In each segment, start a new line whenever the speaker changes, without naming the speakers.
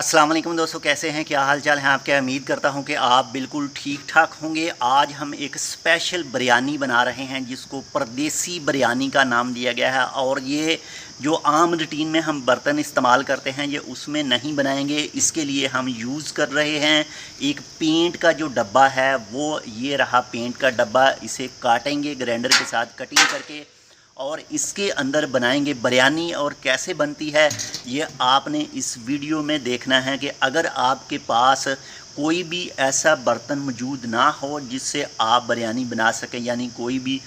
अस्सलाम वालेकुम दोस्तों, कैसे हैं? क्या हाल चाल है आपके? उम्मीद करता हूं कि आप बिल्कुल ठीक ठाक होंगे। आज हम एक स्पेशल बिरयानी बना रहे हैं जिसको परदेसी बिरयानी का नाम दिया गया है। और ये जो आम रूटीन में हम बर्तन इस्तेमाल करते हैं ये उसमें नहीं बनाएंगे। इसके लिए हम यूज़ कर रहे हैं एक पेंट का जो डब्बा है, वो ये रहा पेंट का डब्बा। इसे काटेंगे ग्राइंडर के साथ कटिंग करके और इसके अंदर बनाएंगे बिरयानी। और कैसे बनती है ये आपने इस वीडियो में देखना है कि अगर आपके पास कोई भी ऐसा बर्तन मौजूद ना हो जिससे आप बिरयानी बना सकें, यानी कोई भी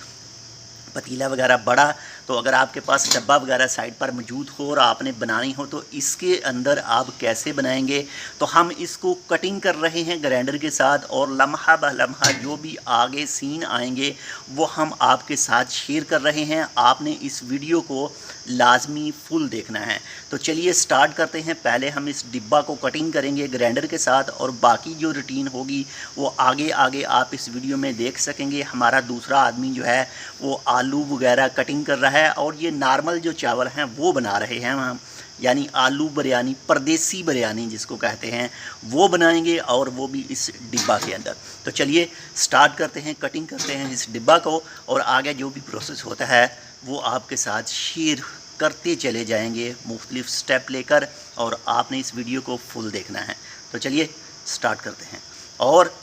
पतीला वगैरह बड़ा, तो अगर आपके पास डब्बा वगैरह साइड पर मौजूद हो और आपने बनानी हो तो इसके अंदर आप कैसे बनाएंगे। तो हम इसको कटिंग कर रहे हैं ग्राइंडर के साथ और लम्हा ब लम्हा जो भी आगे सीन आएंगे वो हम आपके साथ शेयर कर रहे हैं। आपने इस वीडियो को लाजमी फुल देखना है। तो चलिए स्टार्ट करते हैं। पहले हम इस डिब्बा को कटिंग करेंगे ग्राइंडर के साथ और बाकी जो रूटीन होगी वो आगे आगे आप इस वीडियो में देख सकेंगे। हमारा दूसरा आदमी जो है वो आलू वगैरह कटिंग कर रहा है और ये नॉर्मल जो चावल हैं वो बना रहे हैं हम, यानी आलू बिरयानी, परदेसी बिरयानी जिसको कहते हैं, वो बनाएंगे और वो भी इस डिब्बा के अंदर। तो चलिए स्टार्ट करते हैं, कटिंग करते हैं इस डिब्बा को और आगे जो भी प्रोसेस होता है वो आपके साथ शेयर करते चले जाएंगे मुख्तलिफ स्टेप लेकर, और आपने इस वीडियो को फुल देखना है। तो चलिए स्टार्ट करते हैं। और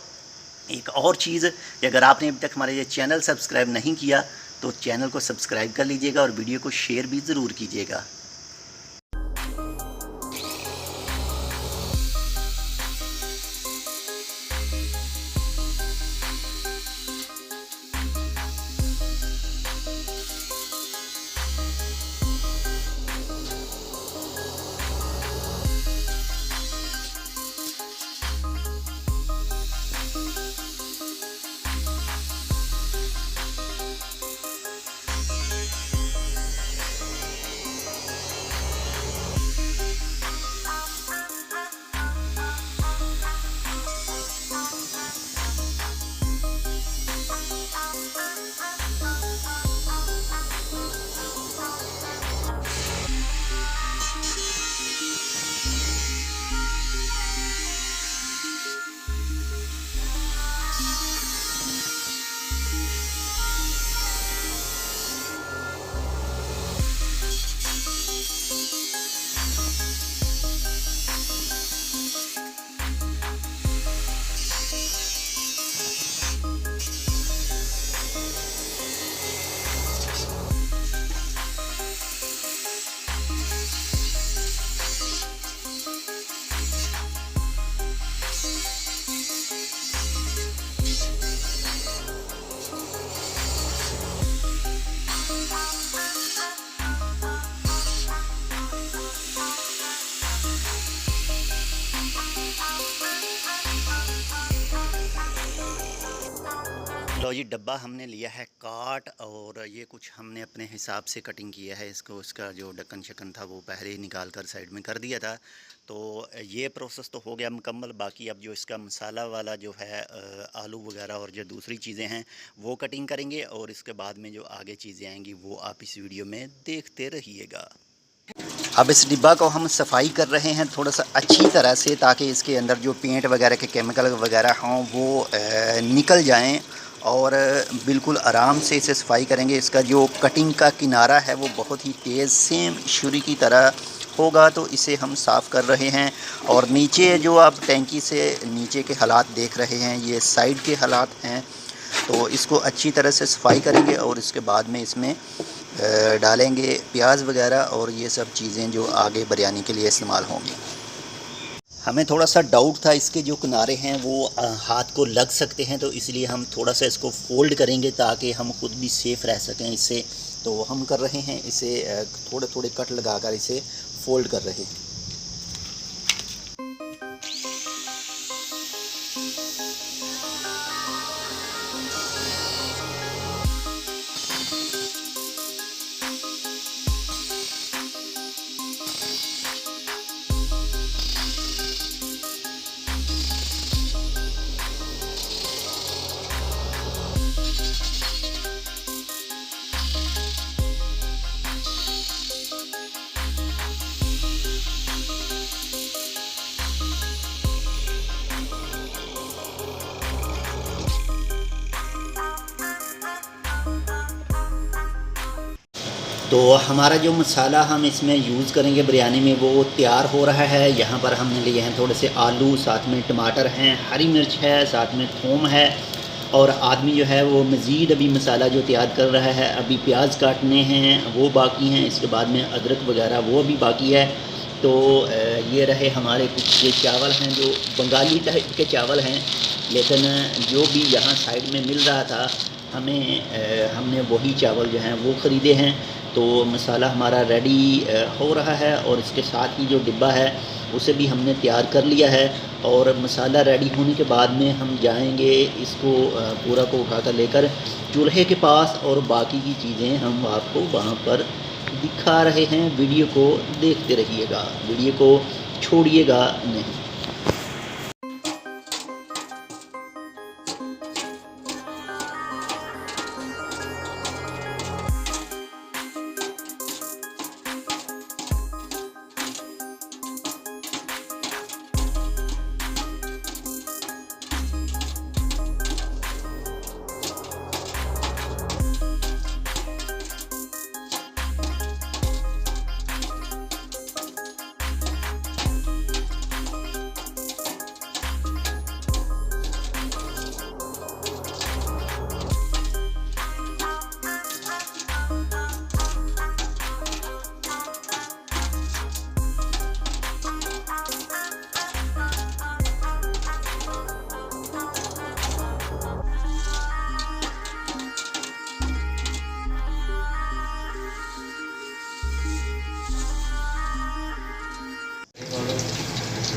एक और चीज़ कि अगर आपने अभी तक हमारे ये चैनल सब्सक्राइब नहीं किया तो चैनल को सब्सक्राइब कर लीजिएगा और वीडियो को शेयर भी ज़रूर कीजिएगा। लो जी, डब्बा हमने लिया है काट और ये कुछ हमने अपने हिसाब से कटिंग किया है इसको। इसका जो ढक्कन शकन था वो पहले ही निकाल कर साइड में कर दिया था। तो ये प्रोसेस तो हो गया मुकम्मल। बाकी अब जो इसका मसाला वाला जो है आलू वगैरह और जो दूसरी चीज़ें हैं वो कटिंग करेंगे और इसके बाद में जो आगे चीज़ें आएंगी वो आप इस वीडियो में देखते रहिएगा। अब इस डिब्बा को हम सफाई कर रहे हैं थोड़ा सा अच्छी तरह से, ताकि इसके अंदर जो पेंट वगैरह के केमिकल वगैरह हों वो निकल जाएं और बिल्कुल आराम से इसे सफाई करेंगे। इसका जो कटिंग का किनारा है वो बहुत ही तेज़ सेम छुरी की तरह होगा, तो इसे हम साफ़ कर रहे हैं। और नीचे जो आप टैंकी से नीचे के हालात देख रहे हैं ये साइड के हालात हैं, तो इसको अच्छी तरह से सफाई करेंगे और इसके बाद में इसमें डालेंगे प्याज वगैरह और ये सब चीज़ें जो आगे बिरयानी के लिए इस्तेमाल होंगी। हमें थोड़ा सा डाउट था इसके जो किनारे हैं वो हाथ को लग सकते हैं, तो इसलिए हम थोड़ा सा इसको फ़ोल्ड करेंगे ताकि हम ख़ुद भी सेफ़ रह सकें इससे। तो हम कर रहे हैं इसे थोड़े थोड़े कट लगाकर इसे फ़ोल्ड कर रहे हैं। तो हमारा जो मसाला हम इसमें यूज़ करेंगे बिरयानी में वो तैयार हो रहा है। यहाँ पर हमने लिए हैं थोड़े से आलू, साथ में टमाटर हैं, हरी मिर्च है, साथ में थूम है, और आदमी जो है वो मज़ीद अभी मसाला जो तैयार कर रहा है। अभी प्याज काटने हैं वो बाकी हैं, इसके बाद में अदरक वगैरह वो भी बाकी है। तो ये रहे हमारे कुछ ये चावल हैं जो बंगाली टाइप के चावल हैं, लेकिन जो भी यहाँ साइड में मिल रहा था हमने वही चावल जो हैं वो ख़रीदे हैं। तो मसाला हमारा रेडी हो रहा है, और इसके साथ ही जो डिब्बा है उसे भी हमने तैयार कर लिया है। और मसाला रेडी होने के बाद में हम जाएंगे इसको पूरा को उठाकर लेकर चूल्हे के पास, और बाकी की चीज़ें हम आपको वहाँ पर दिखा रहे हैं। वीडियो को देखते रहिएगा, वीडियो को छोड़िएगा नहीं।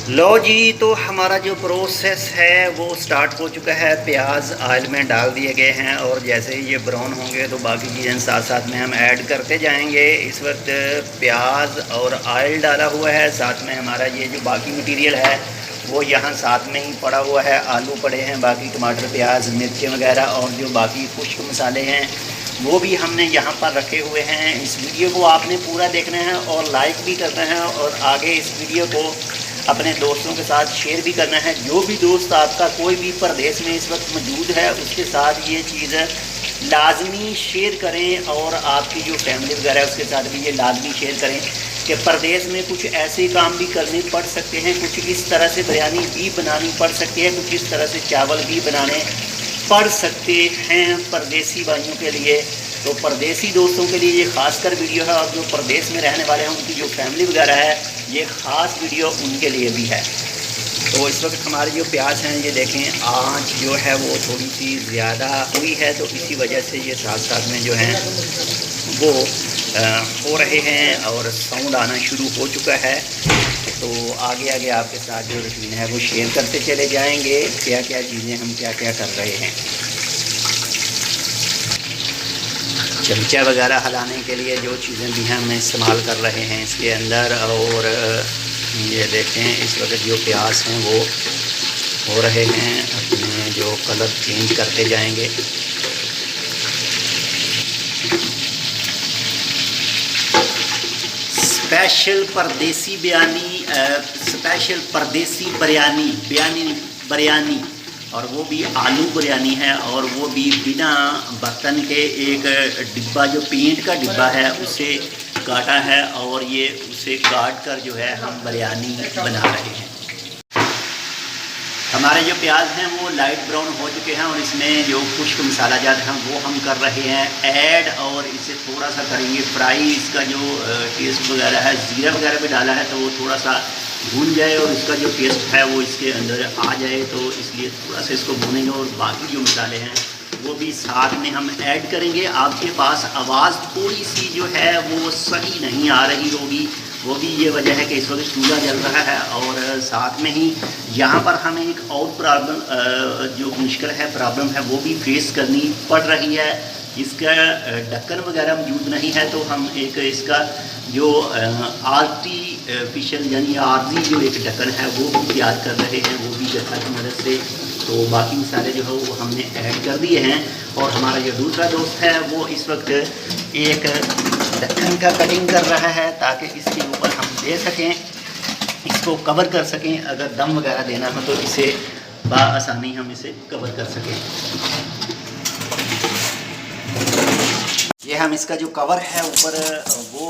लो जी, तो हमारा जो प्रोसेस है वो स्टार्ट हो चुका है। प्याज ऑयल में डाल दिए गए हैं, और जैसे ही ये ब्राउन होंगे तो बाकी चीज़ें साथ साथ में हम ऐड करते जाएंगे। इस वक्त प्याज और ऑयल डाला हुआ है, साथ में हमारा ये जो बाकी मटेरियल है वो यहाँ साथ में ही पड़ा हुआ है। आलू पड़े हैं, बाकी टमाटर, प्याज, मिर्चें वगैरह, और जो बाकी खुश्क मसाले हैं वो भी हमने यहाँ पर रखे हुए हैं। इस वीडियो को आपने पूरा देखना है और लाइक भी करना है, और आगे इस वीडियो को अपने दोस्तों के साथ शेयर भी करना है। जो भी दोस्त आपका कोई भी परदेश में इस वक्त मौजूद है उसके साथ ये चीज़ लाजमी शेयर करें, और आपकी जो फैमिली वगैरह है उसके साथ भी ये लाजमी शेयर करें कि परदेश में कुछ ऐसे काम भी करने पड़ सकते हैं, कुछ इस तरह से बिरयानी भी बनानी पड़ सकती है, कुछ इस तरह से चावल भी बनाने पड़ सकते हैं परदेसी भाइयों के लिए। तो परदेसी दोस्तों के लिए ये ख़ासकर वीडियो है, और जो परदेश में रहने वाले हैं उनकी जो फैमिली वगैरह है ये ख़ास वीडियो उनके लिए भी है। तो इस वक्त हमारे जो प्याज हैं ये देखें, आँच जो है वो थोड़ी सी ज़्यादा हुई है, तो इसी वजह से ये साथ साथ में जो हैं वो हो रहे हैं, और साउंड आना शुरू हो चुका है। तो आगे आगे आपके साथ जो रूटीन है वो शेयर करते चले जाएंगे, क्या क्या चीज़ें हम क्या क्या कर रहे हैं। चमचा वगैरह हिलाने के लिए जो चीज़ें भी हम इस्तेमाल कर रहे हैं इसके अंदर। और ये देखें इस वक्त जो प्याज हैं वो हो रहे हैं, अपने जो कलर चेंज करते जाएंगे। स्पेशल परदेसी बिरयानी, और वो भी आलू बिरयानी है, और वो भी बिना बर्तन के। एक डिब्बा जो पेंट का डिब्बा है उसे काटा है, और ये उसे काट कर जो है हम बिरयानी बना रहे हैं। हमारे जो प्याज हैं वो लाइट ब्राउन हो चुके हैं, और इसमें जो खुश्क मसाला जात हैं वो हम कर रहे हैं ऐड, और इसे थोड़ा सा करेंगे फ्राई। इसका जो टेस्ट वगैरह है, ज़ीरा वगैरह भी डाला है तो वो थोड़ा सा भून जाए और इसका जो टेस्ट है वो इसके अंदर आ जाए, तो इसलिए थोड़ा सा इसको भूनेंगे। और बाकी जो मसाले हैं वो भी साथ में हम ऐड करेंगे। आपके पास आवाज़ थोड़ी सी जो है वो सही नहीं आ रही होगी, वो भी ये वजह है कि इस वक्त चूल्हा जल रहा है। और साथ में ही यहाँ पर हमें एक और प्रॉब्लम जो मुश्किल है, प्रॉब्लम है, वो भी फेस करनी पड़ रही है। इसका ढक्कन वगैरह मौजूद नहीं है, तो हम एक इसका जो आर्टिफिशियल यानी आर्जी जो एक ढक्कन है वो भी तैयार कर रहे हैं, वो भी गट्ठा की मदद से। तो बाकी मसाले जो है वो हमने ऐड कर दिए हैं। और हमारा जो दूसरा दोस्त है वो इस वक्त एक ढक्कन का कटिंग कर रहा है, ताकि इसके ऊपर हम दे सकें, इसको कवर कर सकें। अगर दम वगैरह देना हो तो इसे बआसानी हम इसे कवर कर सकें। ये हम इसका जो कवर है ऊपर वो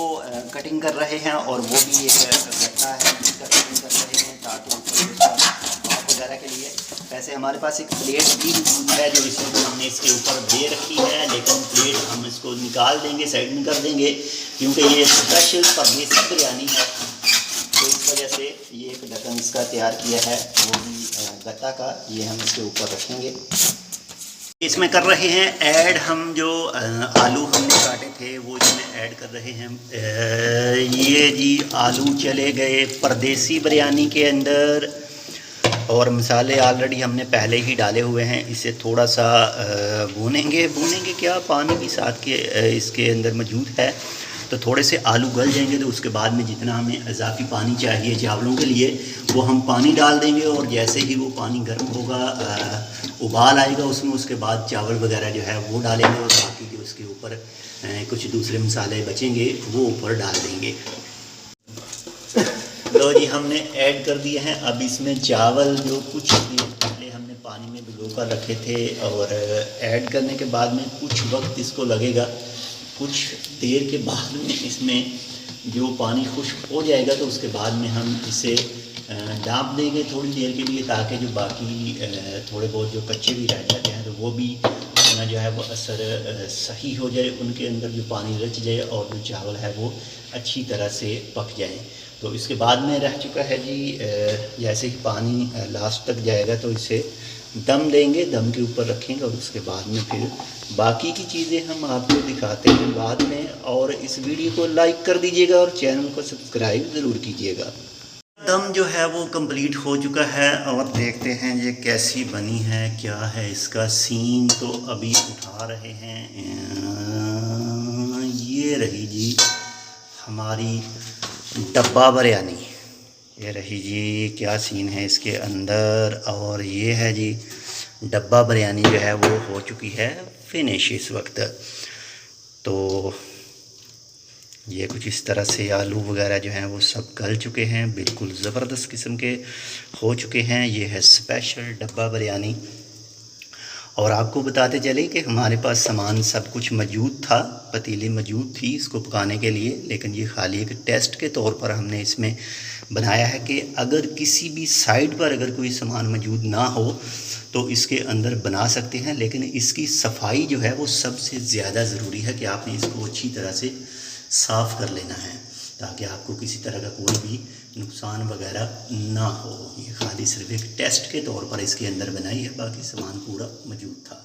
कटिंग कर रहे हैं, और वो भी एक गट्टा है जिसका कटिंग कर रहे हैं ताकि ऊपर भाप वगैरह के लिए। वैसे हमारे पास एक प्लेट भी है जो इसको हमने इसके ऊपर दे रखी है, लेकिन प्लेट हम इसको निकाल देंगे, साइड में कर देंगे, क्योंकि ये स्पेशल परदेसी बिरयानी है। तो इस वजह से ये एक ढक्कन इसका तैयार किया है, वो भी गट्टा का, ये हम इसके ऊपर रखेंगे। इसमें कर रहे हैं ऐड हम जो आलू हमने काटे थे वो इसमें ऐड कर रहे हैं। ये जी आलू चले गए परदेसी बिरयानी के अंदर, और मसाले ऑलरेडी हमने पहले ही डाले हुए हैं। इसे थोड़ा सा भूनेंगे क्या, पानी भी साथ के इसके अंदर मौजूद है, तो थोड़े से आलू गल जाएंगे तो उसके बाद में जितना हमें इजाफी पानी चाहिए चावलों के लिए वो हम पानी डाल देंगे, और जैसे ही वो पानी गर्म होगा, उबाल आएगा उसमें, उसके बाद चावल वगैरह जो है वो डालेंगे, और बाकी जो उसके ऊपर कुछ दूसरे मसाले बचेंगे वो ऊपर डाल देंगे। लो जी हमने ऐड कर दिए हैं। अब इसमें चावल जो कुछ देर पहले हमने पानी में भिगो कर रखे थे, और ऐड करने के बाद में कुछ वक्त इसको लगेगा, कुछ देर के बाद में इसमें जो पानी खुश्क हो जाएगा तो उसके बाद में हम इसे डाँप देंगे थोड़ी देर के लिए, ताकि जो बाकी थोड़े बहुत जो कच्चे भी रह जाते हैं तो वो भी अपना जो है वो असर सही हो जाए, उनके अंदर जो पानी रच जाए और जो चावल है वो अच्छी तरह से पक जाए। तो इसके बाद में रह चुका है जी, जैसे ही पानी लास्ट तक जाएगा तो इसे दम देंगे, दम के ऊपर रखेंगे, और उसके बाद में फिर बाकी की चीज़ें हम आपको दिखाते हैं बाद में। और इस वीडियो को लाइक कर दीजिएगा और चैनल को सब्सक्राइब ज़रूर कीजिएगा। दम जो है वो कंप्लीट हो चुका है, और देखते हैं ये कैसी बनी है, क्या है इसका सीन। तो अभी उठा रहे हैं, ये रही जी हमारी डब्बा बिरयानी, ये रही जी, क्या सीन है इसके अंदर। और ये है जी डब्बा बिरयानी जो है वो हो चुकी है फिनिश इस वक्त। तो ये कुछ इस तरह से आलू वगैरह जो हैं वो सब गल चुके हैं, बिल्कुल ज़बरदस्त किस्म के हो चुके हैं। ये है स्पेशल डब्बा बिरयानी। और आपको बताते चले कि हमारे पास सामान सब कुछ मौजूद था, पतीली मौजूद थी इसको पकाने के लिए, लेकिन ये खाली एक टेस्ट के तौर पर हमने इसमें बनाया है कि अगर किसी भी साइड पर अगर कोई सामान मौजूद ना हो तो इसके अंदर बना सकते हैं। लेकिन इसकी सफाई जो है वो सबसे ज़्यादा ज़रूरी है कि आपने इसको अच्छी तरह से साफ़ कर लेना है, ताकि आपको किसी तरह का कोई भी नुकसान वगैरह ना हो। ये खाली सिर्फ एक टेस्ट के तौर पर इसके अंदर बनाई है, बाकी सामान पूरा मौजूद था।